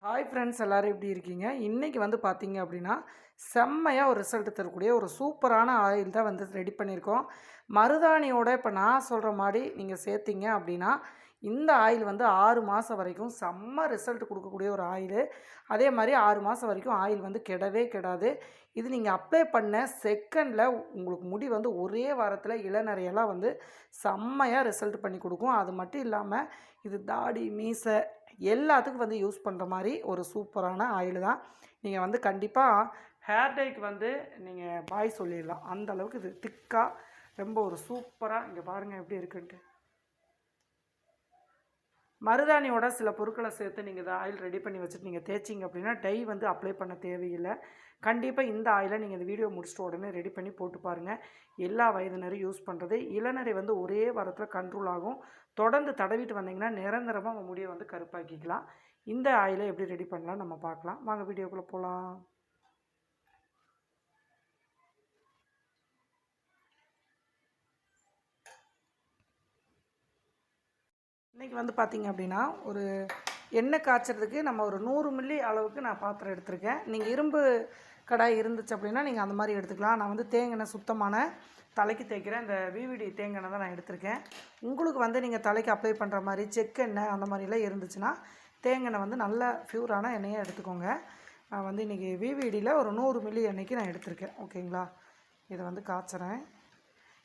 Hi friends, எல்லோரும் எப்படி இருக்கீங்க? இன்றைக்கி வந்து பார்த்தீங்க அப்படின்னா, செம்மையாக ஒரு ரிசல்ட் தரக்கூடிய ஒரு சூப்பரான ஆயில் தான் வந்து ரெடி பண்ணியிருக்கோம். மருதாணியோட இப்போ நான் சொல்கிற மாதிரி நீங்கள் சேர்த்திங்க அப்படின்னா, இந்த ஆயில் வந்து 6 மாதம் வரைக்கும் செம்ம ரிசல்ட் கொடுக்கக்கூடிய ஒரு ஆயிலு. அதே மாதிரி 6 மாதம் வரைக்கும் ஆயில் வந்து கெடவே கெடாது. இது நீங்கள் அப்ளை பண்ண செகண்டில் உங்களுக்கு முடி வந்து ஒரே வாரத்தில் இளநரையெல்லாம் வந்து செம்மையாக ரிசல்ட் பண்ணி கொடுக்கும். அது மட்டும் இல்லாமல் இது தாடி, மீசை எல்லாத்துக்கும் வந்து யூஸ் பண்ணுற மாதிரி ஒரு சூப்பரான ஆயில் தான். நீங்கள் வந்து கண்டிப்பாக ஹேர் டைக்கு வந்து நீங்கள் பாய் சொல்லிடலாம். அந்த அளவுக்கு இது திக்காக ரொம்ப ஒரு சூப்பராக இங்கே பாருங்கள் எப்படி இருக்குன்ட்டு. மருதாணியோட சில பொருட்களை சேர்த்து நீங்கள் இந்த ஆயில் ரெடி பண்ணி வச்சுட்டு நீங்கள் தேய்ச்சிங்க அப்படின்னா டை வந்து அப்ளை பண்ண தேவையில்லை. கண்டிப்பாக இந்த ஆயிலை நீங்கள் இந்த வீடியோ முடிச்சுட்டு உடனே ரெடி பண்ணி போட்டு பாருங்கள். எல்லா வயதினரும் யூஸ் பண்ணுறது. இளநரை வந்து ஒரே வாரத்தில் கண்ட்ரோல் ஆகும். தொடர்ந்து தடவிட்டு வந்தீங்கன்னா நிரந்தரமாக உங்கள் முடியை வந்து கருப்பாக்கிக்கலாம். இந்த ஆயிலை எப்படி ரெடி பண்ணலாம் நம்ம பார்க்கலாம். வாங்க வீடியோக்குள்ளே போகலாம். இன்றைக்கி வந்து பார்த்திங்க அப்படின்னா ஒரு எண்ணெய் காய்ச்சறதுக்கு நம்ம ஒரு 100 மில்லி அளவுக்கு நான் பாத்திரம் எடுத்திருக்கேன். நீங்கள் இரும்பு கடாய் இருந்துச்சு அப்படின்னா நீங்கள் அந்த மாதிரி எடுத்துக்கலாம். நான் வந்து தேங்காய் சுத்தமான தலைக்கு தேய்க்கிறேன். இந்த விவிடி தேங்காய் தான் நான் எடுத்திருக்கேன். உங்களுக்கு வந்து நீங்கள் தலைக்கு அப்ளை பண்ணுற மாதிரி செக்கெண்ணெய் அந்த மாதிரிலாம் இருந்துச்சுன்னா தேங்காய் வந்து நல்ல ப்யூரான எண்ணெயை எடுத்துக்கோங்க. நான் வந்து இன்றைக்கி விவிடியில் ஒரு 100 மில்லி எண்ணெய்க்கு நான் எடுத்திருக்கேன். ஓகேங்களா? இதை வந்து காய்ச்சறேன்.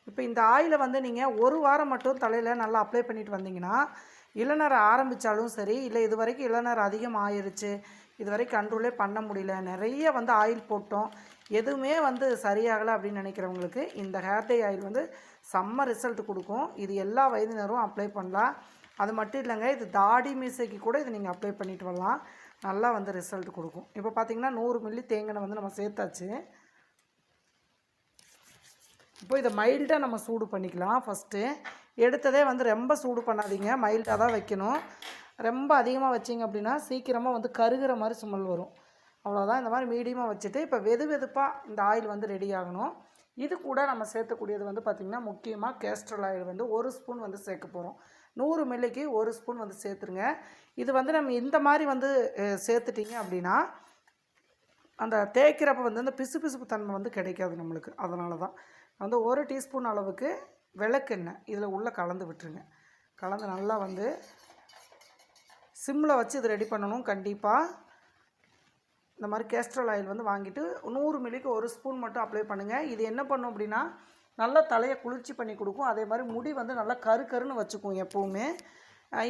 இப்போ இந்த ஆயிலை வந்து நீங்கள் ஒரு வாரம் மட்டும் தலையில் நல்லா அப்ளை பண்ணிட்டு வந்தீங்கன்னா இளநரை ஆரம்பித்தாலும் சரி, இல்லை இது வரைக்கும் இளநரை அதிகம் ஆயிடுச்சு, இது வரைக்கும் கண்ட்ரோலே பண்ண முடியல, நிறைய வந்து ஆயில் போட்டோம், எதுவுமே வந்து சரியாகலை அப்படின்னு நினைக்கிறவங்களுக்கு இந்த ஹேர் டை ஆயில் வந்து செம்ம ரிசல்ட் கொடுக்கும். இது எல்லா வயதினரும் அப்ளை பண்ணலாம். அது மட்டும் இல்லைங்க, இது தாடி மீசைக்கு கூட இது நீங்கள் அப்ளை பண்ணிட்டு வரலாம். நல்லா வந்து ரிசல்ட் கொடுக்கும். இப்போ பார்த்திங்கன்னா 100 மில்லி தேங்காய் வந்து நம்ம சேர்த்தாச்சு. இப்போ இதை மைல்டாக நம்ம சூடு பண்ணிக்கலாம். ஃபஸ்ட்டு எடுத்ததே வந்து ரொம்ப சூடு பண்ணாதீங்க, மைல்டாக தான் வைக்கணும். ரொம்ப அதிகமாக வச்சிங்க அப்படின்னா சீக்கிரமாக வந்து கருகிற மாதிரி ஸ்மெல் வரும். அவ்வளோதான். இந்த மாதிரி மீடியமாக வச்சுட்டு இப்போ வெதுப்பாக இந்த ஆயில் வந்து ரெடி ஆகணும். இது கூட நம்ம சேர்த்தக்கூடியது வந்து பார்த்திங்கன்னா முக்கியமாக கேஸ்ட்ரல் ஆயில் வந்து 1 ஸ்பூன் வந்து சேர்க்க போகிறோம். 100 மில்லிக்கு 1 ஸ்பூன் வந்து சேர்த்துருங்க. இது வந்து நம்ம இந்த மாதிரி வந்து சேர்த்துட்டிங்க அப்படின்னா அந்த தேய்க்கிறப்ப வந்து அந்த பிசுபிசுப்பு தன்மை வந்து கிடைக்காது நம்மளுக்கு. அதனால தான் வந்து 1 டீஸ்பூன் அளவுக்கு விளக்கெண்ணெய் இதில் உள்ளே கலந்து விட்டுருங்க. கலந்து நல்லா வந்து சிம்மில் வச்சு இது ரெடி பண்ணணும். கண்டிப்பாக இந்த மாதிரி கேஸ்ட்ரல் ஆயில் வந்து வாங்கிட்டு 100 மில்லிக்கு 1 ஸ்பூன் மட்டும் அப்ளை பண்ணுங்கள். இது என்ன பண்ணும் அப்படின்னா நல்லா தலையை குளிர்ச்சி பண்ணி கொடுக்கும். அதே மாதிரி முடி வந்து நல்லா கருன்னு வச்சுக்கும் எப்போவுமே.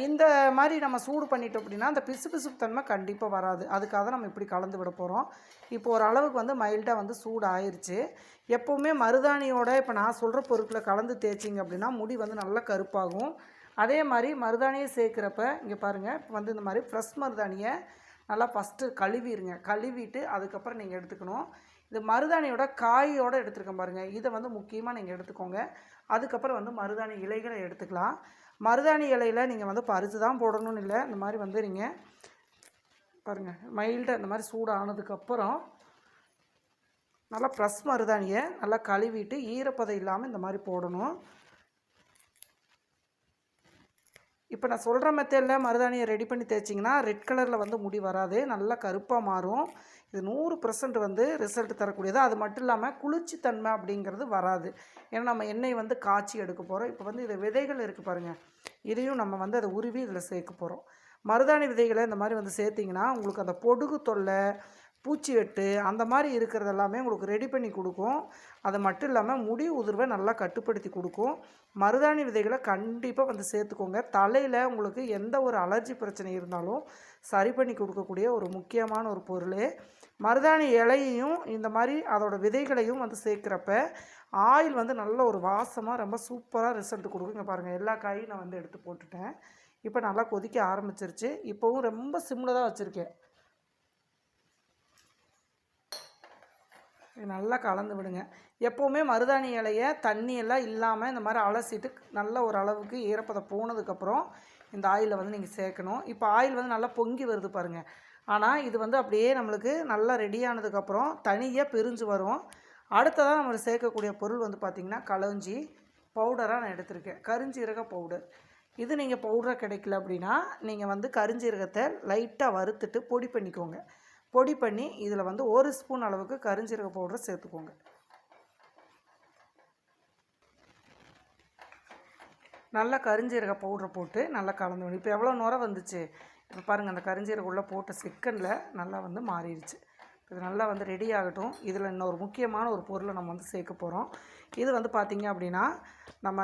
இந்த மாதிரி நம்ம சூடு பண்ணிட்டோம் அப்படின்னா அந்த பிசுபிசுப்பு தன்மை கண்டிப்பாக வராது. அதுக்காக தான் நம்ம இப்படி கலந்து விட போகிறோம். இப்போ ஓரளவுக்கு வந்து மைல்டாக வந்து சூடு ஆயிடுச்சு. எப்போவுமே மருதாணியோட இப்போ நான் சொல்கிற பொருட்களை கலந்து தேய்ச்சிங்க அப்படின்னா முடி வந்து நல்லா கருப்பாகும். அதே மாதிரி மருதாணியை சேர்க்குறப்ப இங்கே பாருங்கள், இப்போ வந்து இந்த மாதிரி ஃப்ரெஷ் மருதாணியை நல்லா ஃபஸ்ட்டு கழுவிடுங்க. கழுவிட்டு அதுக்கப்புறம் நீங்கள் எடுத்துக்கணும். இது மருதாணியோட காயோடு எடுத்துருக்கேன் பாருங்கள். இதை வந்து முக்கியமாக நீங்கள் எடுத்துக்கோங்க. அதுக்கப்புறம் வந்து மருதாணி இலைகளை எடுத்துக்கலாம். மருதாணி இலையில் நீங்கள் வந்து பறித்து தான் போடணும்னு இல்லை. இந்த மாதிரி வந்து நீங்கள் பாருங்கள், மைல்டாக இந்த மாதிரி சூடு ஆனதுக்கப்புறம் நல்லா ப்ரெஸ் மருதாணியை நல்லா கழுவிட்டு ஈரப்பதம் இல்லாமல் இந்த மாதிரி போடணும். இப்போ நான் சொல்கிற மெத்தடில் மருதாணியை ரெடி பண்ணி தேய்ச்சிங்கன்னா ரெட் கலரில் வந்து முடி வராது, நல்லா கருப்பாக மாறும். இது 100% வந்து ரிசல்ட் தரக்கூடியது. அது மட்டும் இல்லாமல் குளிர்ச்சி தன்மை அப்படிங்கிறது வராது. ஏன்னா நம்ம எண்ணெய் வந்து காய்ச்சி எடுக்க போகிறோம். இப்போ வந்து இது விதைகள் இருக்குது பாருங்கள், இதையும் நம்ம வந்து அதை உருவி இதில் சேர்க்க போகிறோம். மருதாணி விதைகளை இந்த மாதிரி வந்து சேர்த்திங்கன்னா உங்களுக்கு அந்த பொடுகு தொல்லை, பூச்சி வெட்டு அந்த மாதிரி இருக்கிறது எல்லாமே உங்களுக்கு ரெடி பண்ணி கொடுக்கும். அது மட்டும் இல்லாமல் முடி உதிர்வை நல்லா கட்டுப்படுத்தி கொடுக்கும். மருதாணி விதைகளை கண்டிப்பாக வந்து சேர்த்துக்கோங்க. தலையில் உங்களுக்கு எந்த ஒரு அலர்ஜி பிரச்சனை இருந்தாலும் சரி பண்ணி கொடுக்கக்கூடிய ஒரு முக்கியமான ஒரு பொருள். மருதாணி இலையையும் இந்த மாதிரி அதோடய விதைகளையும் வந்து சேர்க்குறப்ப ஆயில் வந்து நல்ல ஒரு வாசமாக ரொம்ப சூப்பராக ரிசல்ட் கொடுக்குங்க. பாருங்கள், எல்லா காயும் நான் வந்து எடுத்து போட்டுட்டேன். இப்போ நல்லா கொதிக்க ஆரம்பிச்சிருச்சு. இப்போவும் ரொம்ப சிம்மில் தான் வச்சுருக்கேன். நல்லா கலந்து விடுங்க. எப்போவுமே மருதாணி இலையை தண்ணியெல்லாம் இல்லாமல் இந்த மாதிரி அலசிட்டு நல்ல ஒரு அளவுக்கு ஈரப்பதம் போனதுக்கப்புறம் இந்த ஆயிலை வந்து நீங்கள் சேர்க்கணும். இப்போ ஆயில் வந்து நல்லா பொங்கி வருது பாருங்கள். ஆனால் இது வந்து அப்படியே நம்மளுக்கு நல்லா ரெடி ஆனதுக்கப்புறம் தனியாக பிரிஞ்சு வரும். அடுத்ததாக நம்ம சேர்க்கக்கூடிய பொருள் வந்து பார்த்திங்கன்னா களஞ்சி பவுடராக நான் எடுத்திருக்கேன். கருஞ்சீரக பவுடர். இது நீங்கள் பவுடராக கிடைக்கல அப்படின்னா நீங்கள் வந்து கருஞ்சீரகத்தை லைட்டாக வறுத்துட்டு பொடி பண்ணிக்கோங்க. பொடி பண்ணி இதில் வந்து 1 ஸ்பூன் அளவுக்கு கருஞ்சீரக பவுடரை சேர்த்துக்கோங்க. நல்லா கருஞ்சீரக பவுடரை போட்டு நல்லா கலந்து விடணும். இப்போ எவ்வளோ நுரை வந்துச்சு இப்போ பாருங்கள். அந்த கருஞ்சீரகம் உள்ளே போட்ட செகண்டில் நல்லா வந்து மாறிடுச்சு. இது நல்லா வந்து ரெடி ஆகட்டும். இதில் இன்னொரு முக்கியமான ஒரு பொருளை நம்ம வந்து சேர்க்க போகிறோம். இது வந்து பார்த்திங்க அப்படின்னா நம்ம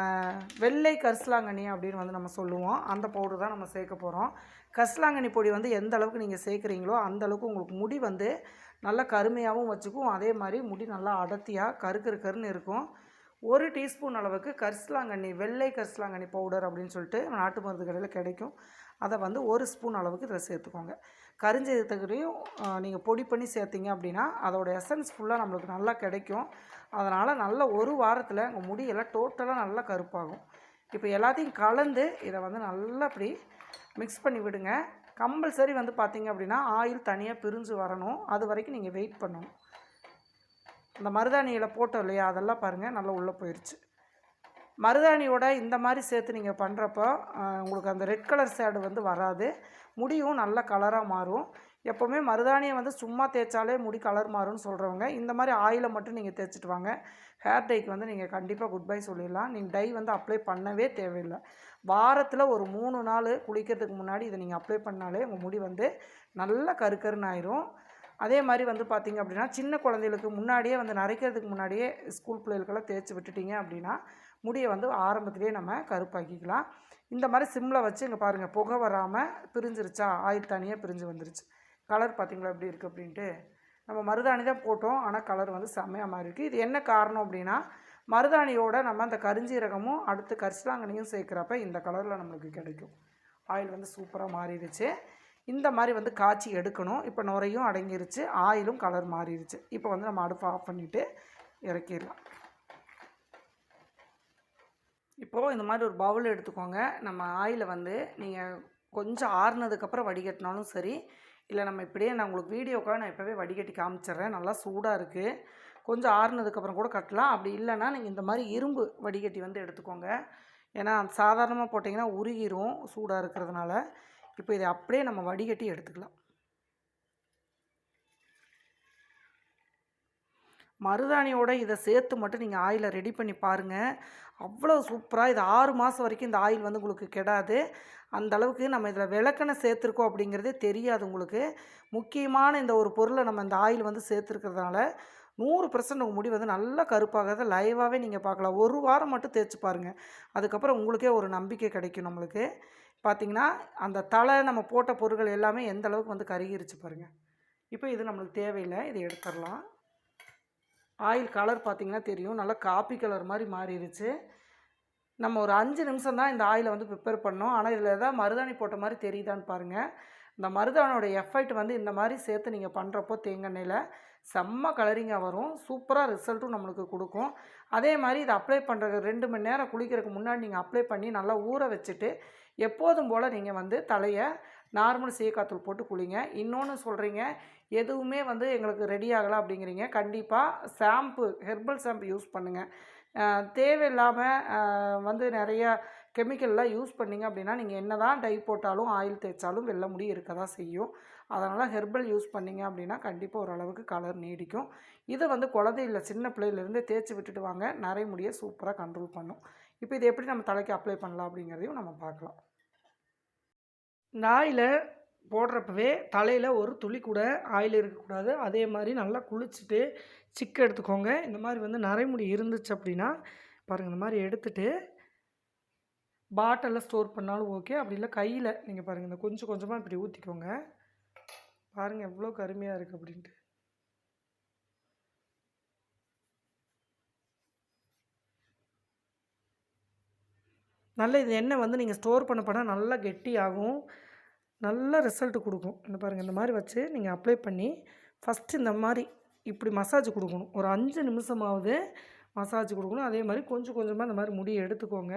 வெள்ளை கரிசலாங்கண்ணி அப்படின்னு வந்து நம்ம சொல்லுவோம். அந்த பவுடர் தான் நம்ம சேர்க்க போகிறோம். கரிசலாங்கண்ணி பொடி வந்து எந்த அளவுக்கு நீங்கள் சேர்க்குறீங்களோ அந்த அளவுக்கு உங்களுக்கு முடி வந்து நல்லா கருமையாகவும் வச்சுக்கும். அதே மாதிரி முடி நல்லா அடர்த்தியாக கருன்னு இருக்கும். 1 டீஸ்பூன் அளவுக்கு கரிசலாங்கண்ணி, வெள்ளை கரிசலாங்கண்ணி பவுடர் அப்படின்னு சொல்லிட்டு நாட்டு மருந்து கடையில் கிடைக்கும். அதை வந்து 1 ஸ்பூன் அளவுக்கு இதில் சேர்த்துக்கோங்க. கருஞ்சீரகத்தையும் நீங்கள் பொடி பண்ணி சேர்த்திங்க அப்படின்னா அதோடய எசன்ஸ் ஃபுல்லாக நம்மளுக்கு நல்லா கிடைக்கும். அதனால் நல்ல 1 வாரத்தில் உங்கள் முடியெல்லாம் டோட்டலாக நல்லா கருப்பாகும். இப்போ எல்லாத்தையும் கலந்து இதை வந்து நல்லா அப்படி மிக்ஸ் பண்ணி விடுங்க. கம்பல்சரி வந்து பார்த்திங்க அப்படின்னா ஆயில் தனியாக பிரிஞ்சு வரணும். அது வரைக்கும் நீங்கள் வெயிட் பண்ணணும். அந்த மருதாணியில் போட்டோம் இல்லையா, அதெல்லாம் பாருங்கள் நல்லா உள்ளே போயிடுச்சு. மருதாணியோட இந்த மாதிரி சேர்த்து நீங்கள் பண்ணுறப்போ உங்களுக்கு அந்த ரெட் கலர் ஷேடு வந்து வராது. முடியும் நல்ல கலராக மாறும். எப்போவுமே மருதாணியை வந்து சும்மா தேய்ச்சாலே முடி கலர் மாறும்னு சொல்கிறவங்க இந்த மாதிரி ஆயிலை மட்டும் நீங்கள் தேய்ச்சிட்டு வாங்க. ஹேர் டைக்கு வந்து நீங்கள் கண்டிப்பாக குட் பை சொல்லிடலாம். நீங்கள் டை வந்து அப்ளை பண்ணவே தேவையில்லை. வாரத்தில் ஒரு 3 நாள் குளிக்கிறதுக்கு முன்னாடி இதை நீங்கள் அப்ளை பண்ணாலே உங்கள் முடி வந்து நல்லா கருன்னு ஆயிரும். அதே மாதிரி வந்து பார்த்திங்க அப்படின்னா சின்ன குழந்தைகளுக்கு முன்னாடியே வந்து நரைக்கிறதுக்கு முன்னாடியே ஸ்கூல் பிள்ளைகளுக்கெல்லாம் தேய்ச்சி விட்டுட்டிங்க அப்படின்னா முடியை வந்து ஆரம்பத்திலே நம்ம கருப்பாக்கிக்கலாம். இந்த மாதிரி சிம்மில் வச்சு இங்கே பாருங்கள், புகை வராமல் பிரிஞ்சிருச்சா, ஆயில் தனியாக பிரிஞ்சு வந்துருச்சு. கலர் பார்த்திங்களா எப்படி இருக்குது அப்படின்ட்டு. நம்ம மருதாணி தான் போட்டோம், ஆனால் கலர் வந்து செம்மையாக மாறி இருக்குது. இது என்ன காரணம் அப்படின்னா மருதாணியோட நம்ம அந்த கருஞ்சீரகமும் அடுத்து கரிசலாங்கண்ணியும் சேர்க்குறப்ப இந்த கலரில் நம்மளுக்கு கிடைக்கும். ஆயில் வந்து சூப்பராக மாறிடுச்சு. இந்த மாதிரி வந்து காய்ச்சி எடுக்கணும். இப்போ நுரையும் அடங்கிருச்சு, ஆயிலும் கலர் மாறிடுச்சு. இப்போ வந்து நம்ம அடுப்பை ஆஃப் பண்ணிவிட்டு இறக்கிடலாம். இப்போது இந்த மாதிரி ஒரு பவுல் எடுத்துக்கோங்க. நம்ம ஆயிலை வந்து நீங்கள் கொஞ்சம் ஆறுனதுக்கப்புறம் வடிகட்டினாலும் சரி, இல்லை நம்ம இப்படியே நான் உங்களுக்கு வீடியோக்காக நான் இப்போவே வடிகட்டி காமிச்சிட்றேன். நல்லா சூடாக இருக்குது. கொஞ்சம் ஆறுனதுக்கப்புறம் கூட கட்டலாம். அப்படி இல்லைன்னா நீங்கள் இந்த மாதிரி இரும்பு வடிகட்டி வந்து எடுத்துக்கோங்க. ஏன்னா சாதாரணமாக போட்டிங்கன்னா உருகிரும் சூடாக இருக்கிறதுனால. இப்போ இதை அப்படியே நம்ம வடிகட்டி எடுத்துக்கலாம். மருதாணியோட இதை சேர்த்து மட்டும் நீங்கள் ஆயிலை ரெடி பண்ணி பாருங்கள். அவ்வளோ சூப்பராக இது 6 மாதம் வரைக்கும் இந்த ஆயில் வந்து உங்களுக்கு கெடாது. அந்த அளவுக்கு நம்ம இதில் விளக்கெண்ணெய் சேர்த்துருக்கோம் அப்படிங்கிறதே தெரியாது உங்களுக்கு. முக்கியமான இந்த ஒரு பொருளை நம்ம இந்த ஆயில் வந்து சேர்த்துருக்கிறதுனால 100% உங்கள் முடி வந்து நல்லா கருப்பாகிறத லைவாகவே நீங்கள் பார்க்கலாம். 1 வாரம் மட்டும் தேய்ச்சி பாருங்கள். அதுக்கப்புறம் உங்களுக்கே ஒரு நம்பிக்கை கிடைக்கும் நம்மளுக்கு. பார்த்திங்கன்னா அந்த தலை நம்ம போட்ட பொருட்கள் எல்லாமே எந்த அளவுக்கு வந்து கருகிருச்சு பாருங்கள். இப்போ இது நம்மளுக்கு தேவையில்லை, இதை எடுத்துடலாம். ஆயில் கலர் பார்த்திங்கன்னா தெரியும், நல்லா காப்பி கலர் மாதிரி மாறிடுச்சு. நம்ம ஒரு 5 நிமிஷம் தான் இந்த ஆயிலை வந்து ப்ரிப்பேர் பண்ணோம். ஆனால் இதில் எதாவது மருதாணி போட்ட மாதிரி தெரியுதான்னு பாருங்கள். இந்த மருதாணியோட எஃபெக்ட் வந்து இந்த மாதிரி சேர்த்து நீங்கள் பண்ணுறப்போ தேங்காய் செம்ம கலரிங்காக வரும். சூப்பராக ரிசல்ட்டும் நம்மளுக்கு கொடுக்கும். அதே மாதிரி இதை அப்ளை பண்ணுறது 2 மணி நேரம் குளிக்கிறதுக்கு முன்னாடி நீங்கள் அப்ளை பண்ணி நல்லா ஊற வச்சுட்டு எப்போதும் போல் நீங்கள் வந்து தலையை நார்மல் சீக்காத்தூள் போட்டு குளிங்க. இன்னொன்று சொல்கிறீங்க, எதுவுமே வந்து எங்களுக்கு ரெடி ஆகலை அப்படிங்கிறீங்க. கண்டிப்பாக ஷாம்பு, ஹெர்பல் ஷாம்பு யூஸ் பண்ணுங்கள். தேவையில்லாமல் வந்து நிறையா கெமிக்கல்லாம் யூஸ் பண்ணிங்க அப்படின்னா நீங்கள் என்ன தான் டை போட்டாலும் ஆயில் தேய்ச்சாலும் வெள்ளை முடி இருக்க தான் செய்யும். அதனால் ஹெர்பல் யூஸ் பண்ணிங்க அப்படின்னா கண்டிப்பாக ஓரளவுக்கு கலர் நீடிக்கும். இதை வந்து குழந்தையில் சின்ன பிள்ளையிலேருந்து தேய்ச்சி விட்டுட்டு வாங்க, நிறைய முடியை சூப்பராக கண்ட்ரோல் பண்ணும். இப்போ இது எப்படி நம்ம தலைக்கு அப்ளை பண்ணலாம் அப்படிங்கிறதையும் நம்ம பார்க்கலாம். இந்த ஆயிலை போடுறப்பவே தலையில் ஒரு துளி கூட ஆயில் இருக்கக்கூடாது. அதே மாதிரி நல்லா குளிச்சுட்டு சிக்கு எடுத்துக்கோங்க. இந்த மாதிரி வந்து நரைமுடி இருந்துச்சு அப்படின்னா பாருங்கள், இந்த மாதிரி எடுத்துகிட்டு பாட்டிலில் ஸ்டோர் பண்ணாலும் ஓகே. அப்படி இல்லை கையில் நீங்கள் பாருங்கள், இந்த கொஞ்சம் கொஞ்சமாக இப்படி ஊற்றிக்கோங்க. பாருங்கள் எவ்வளோ கருமையாக இருக்குது அப்படின்ட்டு. நல்ல இது எண்ணெய் வந்து நீங்கள் ஸ்டோர் பண்ண நல்லா கெட்டியாகும், நல்ல ரிசல்ட்டு கொடுக்கும். இந்த பாருங்கள், இந்த மாதிரி வச்சு நீங்கள் அப்ளை பண்ணி ஃபஸ்ட்டு இந்த மாதிரி இப்படி மசாஜ் கொடுக்கணும். ஒரு 5 நிமிஷமாவது மசாஜ் கொடுக்கணும். அதே மாதிரி கொஞ்சம் கொஞ்சமாக இந்த மாதிரி முடியை எடுத்துக்கோங்க.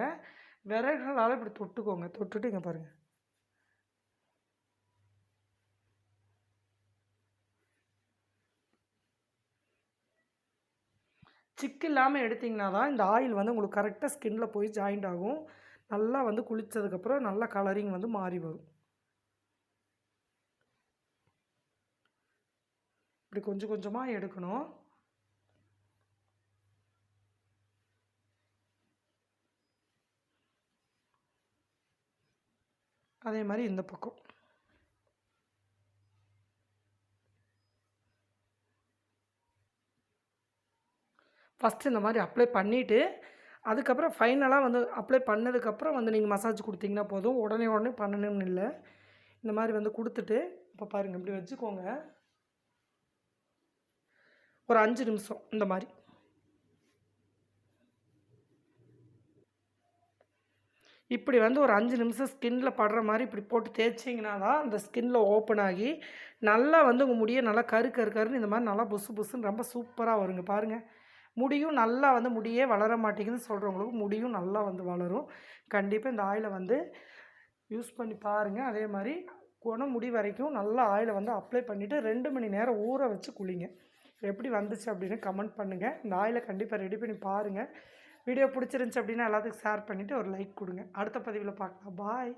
விரல்களால் இப்படி தொட்டுக்கோங்க. தொட்டுட்டு இங்கே பாருங்கள், சிக்கு இல்லாமல் எடுத்திங்கன்னா தான் இந்த ஆயில் வந்து உங்களுக்கு கரெக்டாக ஸ்கின்னில் போய் ஜாயிண்ட் ஆகும். நல்லா வந்து குளித்ததுக்கப்புறம் நல்லா கலரிங் வந்து மாறி வரும். இப்படி கொஞ்சம் கொஞ்சமாக எடுக்கணும். அதே மாதிரி இந்த பக்கம் ஃபஸ்ட்டு இந்த மாதிரி அப்ளை பண்ணிவிட்டு அதுக்கப்புறம் ஃபைனலாக வந்து அப்ளை பண்ணதுக்கப்புறம் வந்து நீங்கள் மசாஜ் கொடுத்தீங்கன்னா போதும். உடனே உடனே பண்ணணும்னு இல்லை. இந்த மாதிரி வந்து கொடுத்துட்டு இப்போ பாருங்கள் இப்படி வச்சுக்கோங்க. ஒரு 5 நிமிஷம் இந்த மாதிரி இப்படி வந்து ஒரு 5 நிமிஷம் ஸ்கின்ல படுற மாதிரி இப்படி போட்டு தேய்ச்சிங்கன்னா தான் அந்த ஸ்கின்ல ஓப்பன் ஆகி நல்லா வந்து உங்கள் முடியை நல்லா கரு கரு கருன்னு இந்த மாதிரி நல்லா புசு புசுன்னு ரொம்ப சூப்பராக வருங்க. பாருங்கள், முடியும் நல்லா வந்து முடியே வளர மாட்டேங்குதுன்னு சொல்கிறவங்களுக்கு முடியும் நல்லா வந்து வளரும். கண்டிப்பாக இந்த ஆயிலை வந்து யூஸ் பண்ணி பாருங்கள். அதே மாதிரி முடி வரைக்கும் நல்லா ஆயிலை வந்து அப்ளை பண்ணிவிட்டு 2 மணி நேரம் ஊற வச்சு குளிங்க. எப்படி வந்துச்சு அப்படின்னு கமெண்ட் பண்ணுங்கள். இந்த ஆயிலை கண்டிப்பாக ரெடி பண்ணி பாருங்கள். வீடியோ பிடிச்சிருந்துச்சி அப்படின்னா எல்லாத்துக்கும் ஷேர் பண்ணிவிட்டு ஒரு லைக் கொடுங்க. அடுத்த பதிவில் பார்க்கலாம். பாய்.